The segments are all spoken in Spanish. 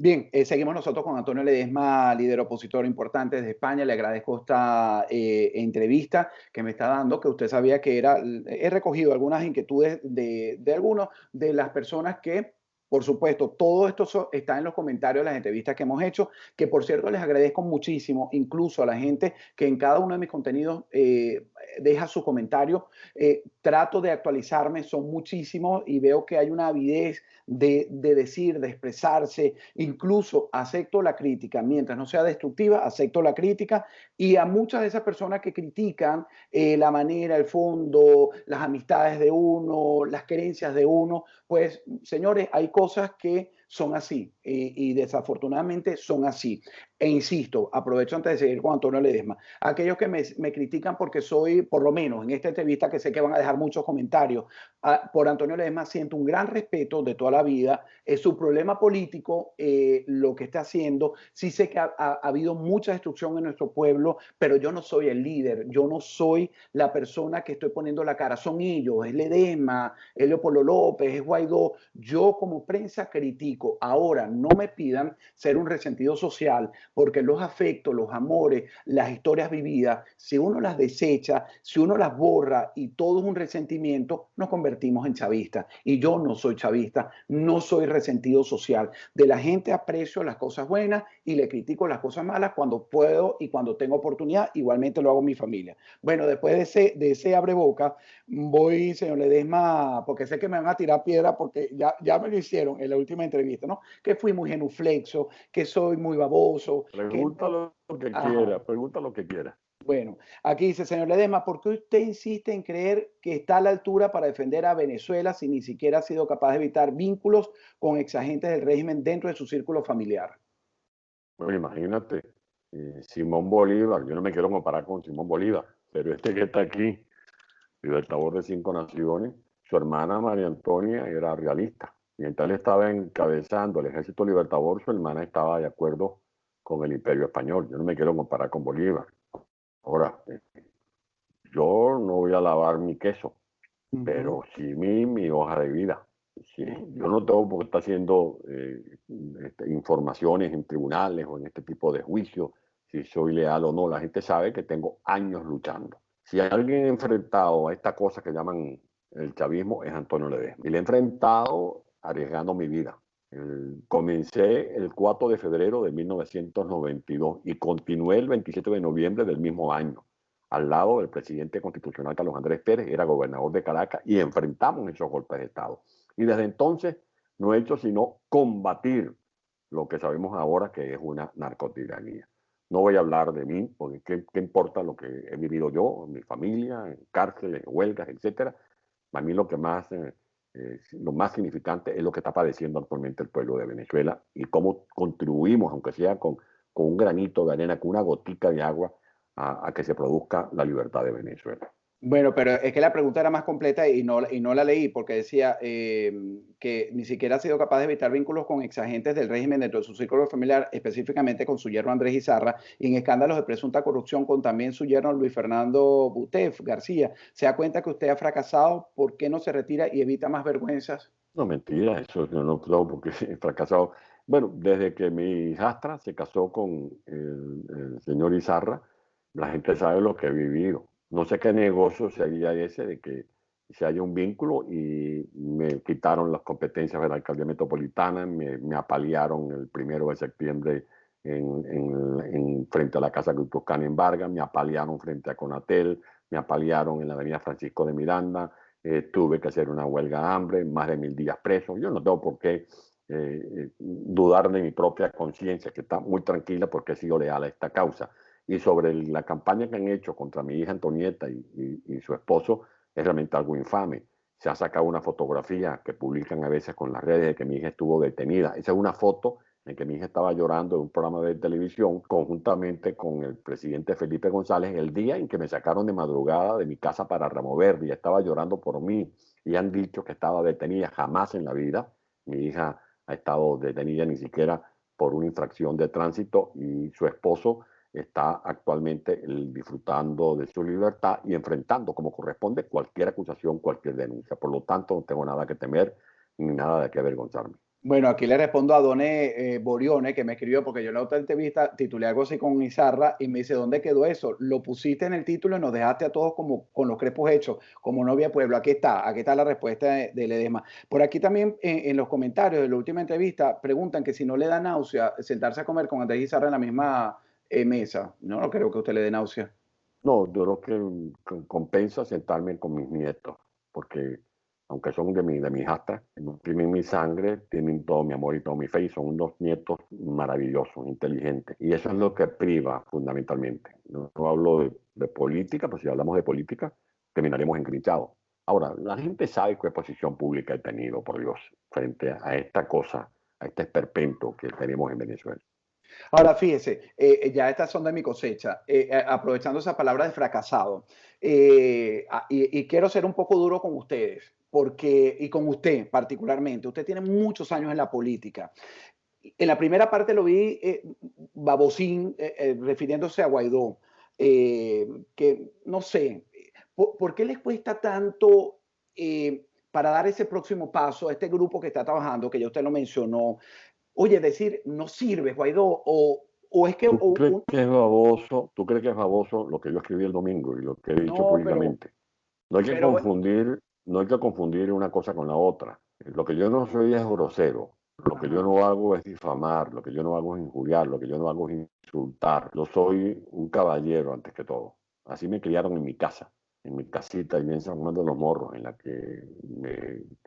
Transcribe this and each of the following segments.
Bien, seguimos nosotros con Antonio Ledesma, líder opositor importante desde España. Le agradezco esta entrevista que me está dando, que usted sabía que era, he recogido algunas inquietudes de algunos de las personas que, por supuesto, todo esto está en los comentarios de las entrevistas que hemos hecho, que por cierto les agradezco muchísimo, incluso a la gente que en cada uno de mis contenidos deja su comentario. Trato de actualizarme, son muchísimos y veo que hay una avidez de decir, de expresarse, incluso acepto la crítica, mientras no sea destructiva, acepto la crítica y a muchas de esas personas que critican la manera, el fondo, las amistades de uno, las creencias de uno, pues señores, hay cosas que son así y desafortunadamente son así. E insisto, aprovecho antes de seguir con Antonio Ledesma, aquellos que me critican porque soy, por lo menos en esta entrevista que sé que van a dejar muchos comentarios, por Antonio Ledesma siento un gran respeto de toda la vida, es su problema político, lo que está haciendo, sí sé que ha habido mucha destrucción en nuestro pueblo, pero yo no soy el líder, yo no soy la persona que estoy poniendo la cara, son ellos, es Ledesma, es Leopoldo López, es Guaidó, yo como prensa critico, ahora no me pidan ser un resentido social, porque los afectos, los amores, las historias vividas, si uno las desecha, si uno las borra y todo es un resentimiento, nos convertimos en chavistas. Y yo no soy chavista, no soy resentido social. De la gente aprecio las cosas buenas y le critico las cosas malas cuando puedo y cuando tengo oportunidad, igualmente lo hago en mi familia. Bueno, después de ese abreboca, voy, señor Ledesma, porque sé que me van a tirar piedra porque ya me lo hicieron en la última entrevista, ¿no? Que fui muy genuflexo, que soy muy baboso, que Pregunta no. lo que Ajá. quiera, pregunta lo que quiera. Bueno, aquí dice, señor Ledesma, ¿por qué usted insiste en creer que está a la altura para defender a Venezuela si ni siquiera ha sido capaz de evitar vínculos con exagentes del régimen dentro de su círculo familiar? Bueno, imagínate, Simón Bolívar, yo no me quiero comparar con Simón Bolívar, pero este que está aquí, libertador de 5 naciones, su hermana María Antonia era realista. Mientras él estaba encabezando el ejército libertador, su hermana estaba de acuerdo con el imperio español. Yo no me quiero comparar con Bolívar. Ahora, yo no voy a lavar mi queso, pero sí mi hoja de vida. Sí, yo no tengo por qué estar haciendo informaciones en tribunales o en este tipo de juicios, si soy leal o no. La gente sabe que tengo años luchando. Si alguien ha enfrentado a esta cosa que llaman el chavismo, es Antonio Ledesma. Y le he enfrentado arriesgando mi vida. Comencé el 4 de febrero de 1992 y continué el 27 de noviembre del mismo año al lado del presidente constitucional Carlos Andrés Pérez, era gobernador de Caracas, y enfrentamos esos golpes de Estado. Y desde entonces no he hecho sino combatir lo que sabemos ahora que es una narcotiranía. No voy a hablar de mí, porque ¿qué importa lo que he vivido yo, mi familia, en cárceles, en huelgas, etcétera? A mí lo más significante es lo que está padeciendo actualmente el pueblo de Venezuela y cómo contribuimos, aunque sea con un granito de arena, con una gotica de agua, a que se produzca la libertad de Venezuela. Bueno, pero es que la pregunta era más completa y no la leí porque decía que ni siquiera ha sido capaz de evitar vínculos con exagentes del régimen dentro de su círculo familiar, específicamente con su yerno Andrés Izarra, y en escándalos de presunta corrupción con también su yerno Luis Fernando Butef García. ¿Se da cuenta que usted ha fracasado? ¿Por qué no se retira y evita más vergüenzas? No, mentira, eso yo no creo porque he fracasado. Bueno, desde que mi hijastra se casó con el señor Izarra, la gente sabe lo que he vivido. No sé qué negocio sería ese de que se haya un vínculo y me quitaron las competencias de la alcaldía metropolitana, me apalearon el 1 de septiembre frente a la Casa Guipuzcoana en Vargas, me apalearon frente a Conatel, me apalearon en la avenida Francisco de Miranda, tuve que hacer una huelga de hambre, más de 1000 días preso. Yo no tengo por qué dudar de mi propia conciencia, que está muy tranquila porque he sido leal a esta causa. Y sobre la campaña que han hecho contra mi hija Antonieta y su esposo, es realmente algo infame. Se ha sacado una fotografía que publican a veces con las redes de que mi hija estuvo detenida. Esa es una foto en que mi hija estaba llorando en un programa de televisión conjuntamente con el presidente Felipe González el día en que me sacaron de madrugada de mi casa para remover y estaba llorando por mí y han dicho que estaba detenida. Jamás en la vida mi hija ha estado detenida ni siquiera por una infracción de tránsito y su esposo está actualmente disfrutando de su libertad y enfrentando como corresponde cualquier acusación, cualquier denuncia. Por lo tanto, no tengo nada que temer ni nada de qué avergonzarme. Bueno, aquí le respondo a Done Borione, que me escribió, porque yo en la otra entrevista titulé algo así con Izarra y me dice, ¿dónde quedó eso? Lo pusiste en el título y nos dejaste a todos como con los crepos hechos, como novia de pueblo. Aquí está la respuesta de Ledesma. Por aquí también en los comentarios de la última entrevista preguntan que si no le da náusea sentarse a comer con Andrés Izarra en la misma mesa. No creo que a usted le dé náusea. No, yo creo que compensa sentarme con mis nietos, porque aunque son de mi hijastra, no tienen mi sangre, tienen todo mi amor y todo mi fe, y son unos nietos maravillosos, inteligentes. Y eso es lo que priva fundamentalmente. No hablo de política, pues si hablamos de política, terminaremos engrinchados. Ahora, la gente sabe qué posición pública he tenido, por Dios, frente a esta cosa, a este esperpento que tenemos en Venezuela. Ahora, fíjese, ya estas son de mi cosecha, aprovechando esa palabra de fracasado, y quiero ser un poco duro con ustedes, porque, y con usted particularmente, usted tiene muchos años en la política. En la primera parte lo vi babosín, refiriéndose a Guaidó, que no sé, ¿por qué les cuesta tanto para dar ese próximo paso a este grupo que está trabajando, que ya usted lo mencionó? Oye, decir, no sirve, Guaidó, o es que... ¿Tú crees que es baboso? ¿Tú crees que es baboso lo que yo escribí el domingo y lo que he dicho no, públicamente? No hay que pero, confundir, no hay que confundir una cosa con la otra. Lo que yo no soy es grosero. Lo que yo ajá, no hago es difamar, lo que yo no hago es injuriar, lo que yo no hago es insultar. Yo soy un caballero antes que todo. Así me criaron en mi casa, en mi casita y en San Juan de los Morros, en la que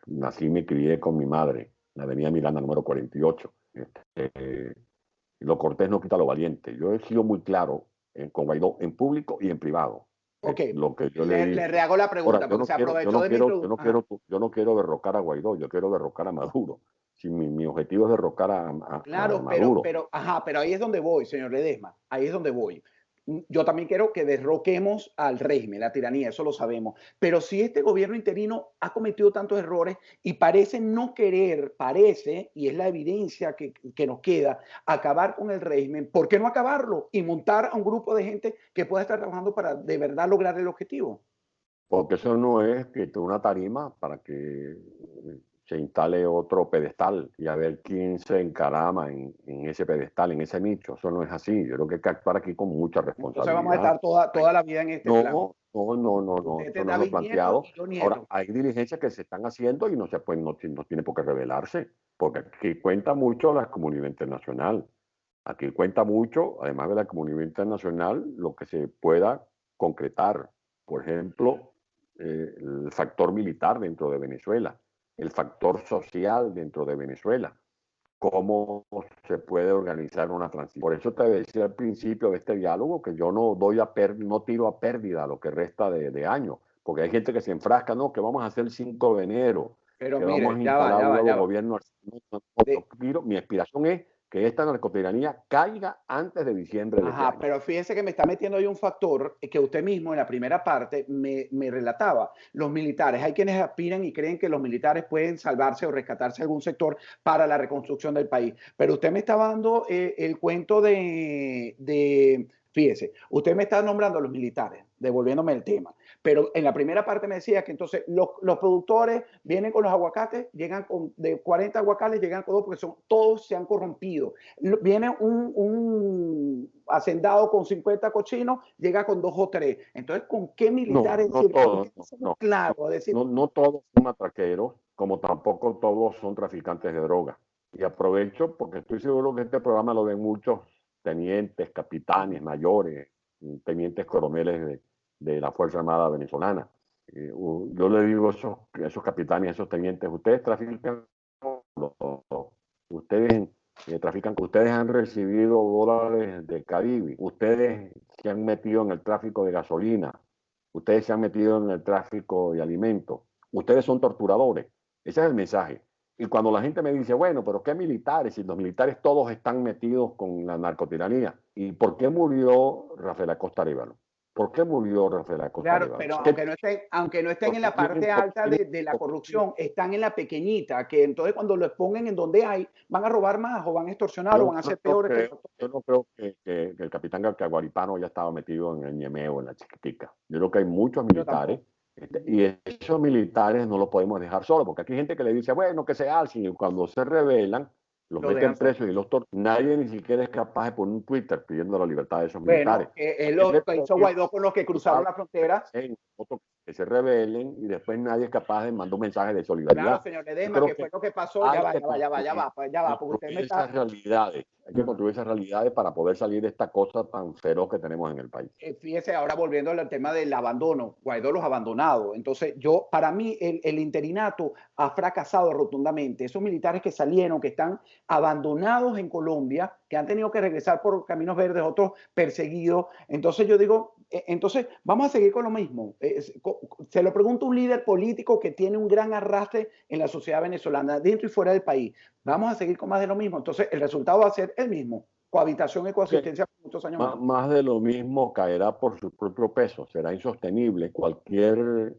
nací y me crié con mi madre, la avenida Miranda número 48. Lo cortés no quita lo valiente. Yo he sido muy claro con Guaidó en público y en privado. ok, Lo que yo le he le dicho. rehago la Ahora, pregunta porque se aprovechó de mi introducción. yo no quiero derrocar a Guaidó, yo quiero derrocar a Maduro. Si mi objetivo es derrocar a Claro, Maduro, pero ahí es donde voy, señor Ledesma, ahí es donde voy. Yo también quiero que derroquemos al régimen, la tiranía, eso lo sabemos. Pero si este gobierno interino ha cometido tantos errores y parece no querer, parece, y es la evidencia que nos queda, acabar con el régimen, ¿por qué no acabarlo y montar a un grupo de gente que pueda estar trabajando para de verdad lograr el objetivo? porque eso no es que una tarima para que se instale otro pedestal y a ver quién se encarama en ese pedestal, en ese nicho. Eso no es así. Yo creo que hay que actuar aquí con mucha Entonces vamos a responsabilidad. estar toda la vida en este plan. No, Usted eso no es tendrá lo bisnietos planteado. y yo Ahora, nietos. hay diligencias que se están haciendo y no se pueden, no tiene por qué revelarse, porque aquí cuenta mucho la comunidad internacional. Aquí cuenta mucho, además de la comunidad internacional, lo que se pueda concretar. Por ejemplo, el factor militar dentro de Venezuela, el factor social dentro de Venezuela, cómo se puede organizar una transición. Por eso te decía al principio de este diálogo que yo no tiro a pérdida lo que resta de año, porque hay gente que se enfrasca, no, que vamos a hacer el 5 de enero, Pero que vamos mire, a instalar un nuevo ya va. gobierno. De, Mi aspiración es que esta narcotiranía caiga antes de diciembre de este ajá, año. pero fíjese que me está metiendo ahí un factor que usted mismo en la primera parte me relataba. Los militares, hay quienes aspiran y creen que los militares pueden salvarse o rescatarse algún sector para la reconstrucción del país. Pero usted me estaba dando el cuento fíjese, usted me está nombrando a los militares, devolviéndome el tema. Pero en la primera parte me decía que entonces los productores vienen con los aguacates, llegan con de 40 aguacates, llegan con dos porque todos se han corrompido. Viene un hacendado con 50 cochinos, llega con dos o tres. Entonces, ¿con qué No, militares? no ¿Por todos, qué no somos claros? A decir, no todos son matraqueros, como tampoco todos son traficantes de droga. Y aprovecho porque estoy seguro que este programa lo ven muchos tenientes, capitanes, mayores, tenientes coroneles de la Fuerza Armada venezolana. Yo le digo a esos capitanes, a esos tenientes, ustedes trafican, ustedes trafican, ustedes han recibido dólares del Caribe, ustedes se han metido en el tráfico de gasolina, ustedes se han metido en el tráfico de alimentos, ustedes son torturadores. Ese es el mensaje. Y cuando la gente me dice, bueno, pero ¿qué militares? Si los militares todos están metidos con la narcotiranía. ¿Y por qué murió Rafael Acosta Arévalo? ¿Por qué murió Rafael Acosta claro, Arévalo? pero aunque no estén en la parte alta de la corrupción, están en la pequeñita, que entonces cuando lo expongan en donde hay, van a robar más o van a extorsionar o van a ser peores que nosotros. Yo no creo que el capitán Caguaripano ya estaba metido en el Ñemeo, en la Chiquitica. Yo creo que hay muchos Yo militares tampoco. Y esos militares no los podemos dejar solos, porque aquí hay gente que le dice, bueno, que se alcen, y cuando se rebelan, los Lo meten dejan solo. presos y los torturan. Nadie ni siquiera es capaz de poner un Twitter pidiendo la libertad de esos militares. Bueno, es ¿Qué le lo que hizo pedimos? Guaidó con los que cruzaron la frontera. Otros que se rebelen y después nadie es capaz de mandar un mensaje de Claro, solidaridad. señor Yo Ledesma, creo que que fue lo que pasó. Ya hay va, que ya va, ya va, ya va, ya va, porque usted me construir está. esas realidades. Hay que construir esas realidades para poder salir de esta cosa tan feroz que tenemos en el país. Fíjese, ahora volviendo al tema del abandono, Guaidó los ha abandonado. Entonces, para mí, el interinato ha fracasado rotundamente. Esos militares que salieron, que están abandonados en Colombia, que han tenido que regresar por caminos verdes, otros perseguidos. Entonces, yo digo, entonces, vamos a seguir con lo mismo. Se lo pregunto a un líder político que tiene un gran arrastre en la sociedad venezolana, dentro y fuera del país. Vamos a seguir con más de lo mismo. Entonces, el resultado va a ser el mismo. Cohabitación y Que coexistencia por muchos años más. más de lo mismo caerá por su propio peso. Será insostenible cualquier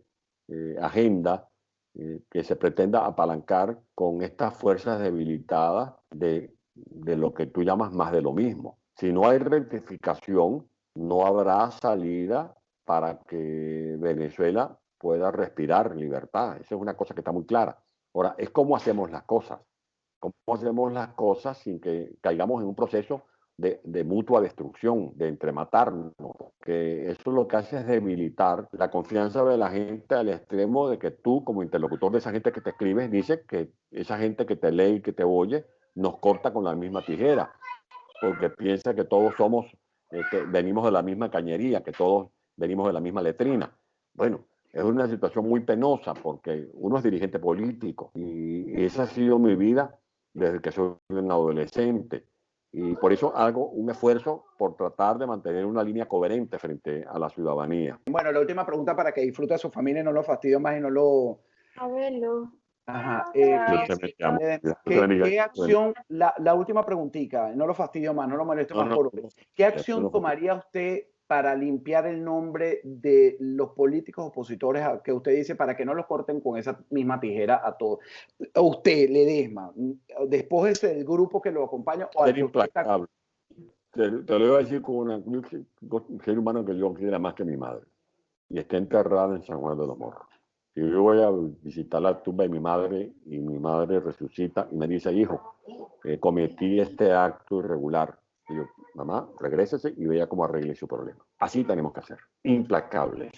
agenda que se pretenda apalancar con estas fuerzas debilitadas de lo que tú llamas más de lo mismo. Si no hay rectificación, no habrá salida para que Venezuela pueda respirar libertad. Esa es una cosa que está muy clara. Ahora, es cómo hacemos las cosas. Cómo hacemos las cosas sin que caigamos en un proceso de mutua destrucción, de entrematarnos, que eso lo que hace es debilitar la confianza de la gente al extremo de que tú, como interlocutor de esa gente que te escribes, dices que esa gente que te lee y que te oye nos corta con la misma tijera, porque piensa que todos somos, que venimos de la misma cañería, que todos venimos de la misma letrina. Bueno, es una situación muy penosa porque uno es dirigente político y esa ha sido mi vida desde que soy un adolescente. Y por eso hago un esfuerzo por tratar de mantener una línea coherente frente a la ciudadanía. Bueno, la última pregunta para que disfrute a su familia y no lo fastidie más y no lo. Abuelo. Ajá. Yo te amo. ¿Qué acción, la última preguntita, no lo fastidio más, no lo molesto No, más, no, ¿qué acción tomaría usted para limpiar el nombre de los políticos opositores que usted dice para que no los corten con esa misma tijera a todos? A usted, Ledesma, después del grupo que lo acompaña o al ser que usted está. implacable. Te lo voy a decir con un ser humano que yo quiera más que mi madre y está enterrada en San Juan de los Morros. Y yo voy a visitar la tumba de mi madre y mi madre resucita y me dice, hijo, cometí este acto irregular. Y yo, mamá, regrésese y vea cómo arregle su problema. Así tenemos que hacer. Implacables.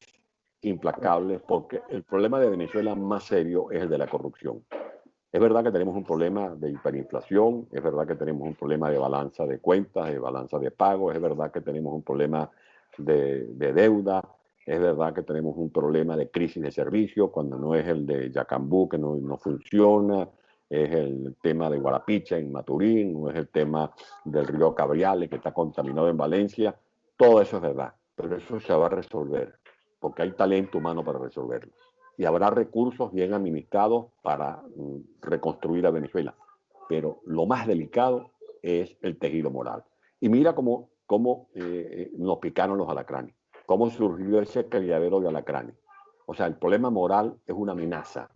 Implacables, porque el problema de Venezuela más serio es el de la corrupción. Es verdad que tenemos un problema de hiperinflación, es verdad que tenemos un problema de balanza de cuentas, de balanza de pagos, es verdad que tenemos un problema de deuda, es verdad que tenemos un problema de crisis de servicio, cuando no es el de Yacambú, que no funciona, es el tema de Guarapicha en Maturín, no es el tema del río Cabriales, que está contaminado en Valencia. Todo eso es verdad, pero eso se va a resolver, porque hay talento humano para resolverlo. Y habrá recursos bien administrados para reconstruir a Venezuela. Pero lo más delicado es el tejido moral. Y mira cómo nos picaron los alacranes, cómo surgió ese criadero de alacranes. O sea, el problema moral es una amenaza.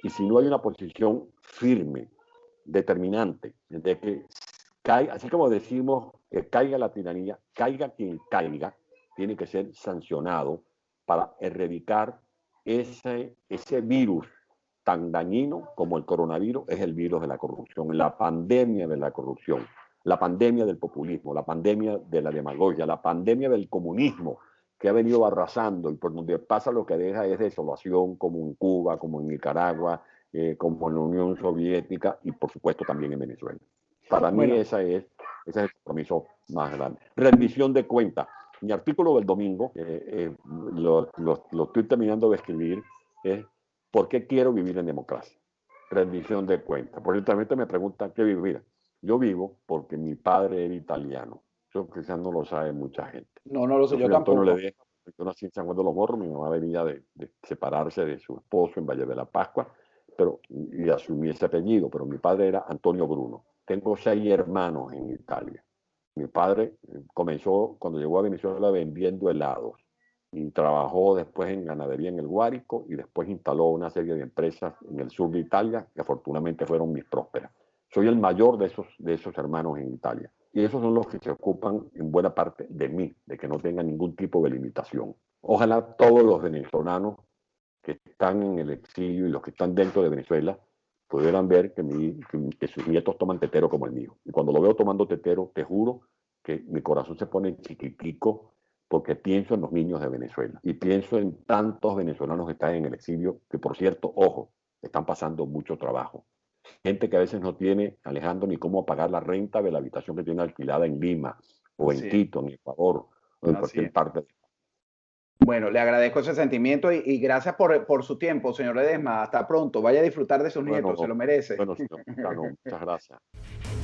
Y si no hay una posición firme, determinante, de que caiga, así como decimos que caiga la tiranía, caiga quien caiga, tiene que ser sancionado para erradicar ese virus tan dañino como el coronavirus es el virus de la corrupción, la pandemia de la corrupción, la pandemia del populismo, la pandemia de la demagogia, la pandemia del comunismo que ha venido arrasando y por donde pasa lo que deja es desolación, como en Cuba, como en Nicaragua, como en la Unión Soviética y por supuesto también en Venezuela. Para mí ese es el compromiso más grande. Rendición de cuentas. Mi artículo del domingo, lo estoy terminando de escribir, es ¿por qué quiero vivir en democracia? Rendición de cuentas. Por eso también me preguntan qué vivo. Mira, yo vivo porque mi padre era italiano. Eso quizás no lo sabe mucha gente. No, no lo sé, yo soy Antonio tampoco. Ledesma, yo nací en San Juan de los Morros, mi mamá venía de separarse de su esposo en Valle de la Pascua, y asumí ese apellido, pero mi padre era Antonio Bruno. Tengo 6 hermanos en Italia. Mi padre comenzó, cuando llegó a Venezuela, vendiendo helados y trabajó después en ganadería en el Guárico y después instaló una serie de empresas en el sur de Italia que afortunadamente fueron mis prósperas. Soy el mayor de esos hermanos en Italia y esos son los que se ocupan en buena parte de mí, de que no tenga ningún tipo de limitación. Ojalá todos los venezolanos que están en el exilio y los que están dentro de Venezuela pudieran ver que sus nietos toman tetero como el mío. Y cuando lo veo tomando tetero, te juro que mi corazón se pone chiquitico porque pienso en los niños de Venezuela y pienso en tantos venezolanos que están en el exilio, que por cierto, ojo, están pasando mucho trabajo. Gente que a veces no tiene, Alejandro, ni cómo pagar la renta de la habitación que tiene alquilada en Lima o en Así es, Quito, en Ecuador o en así cualquier es. parte. Bueno, le agradezco ese sentimiento y gracias por su tiempo, señor Ledesma. Hasta pronto. Vaya a disfrutar de sus nietos, se Bueno, lo merece. bueno, señor Montano, muchas gracias.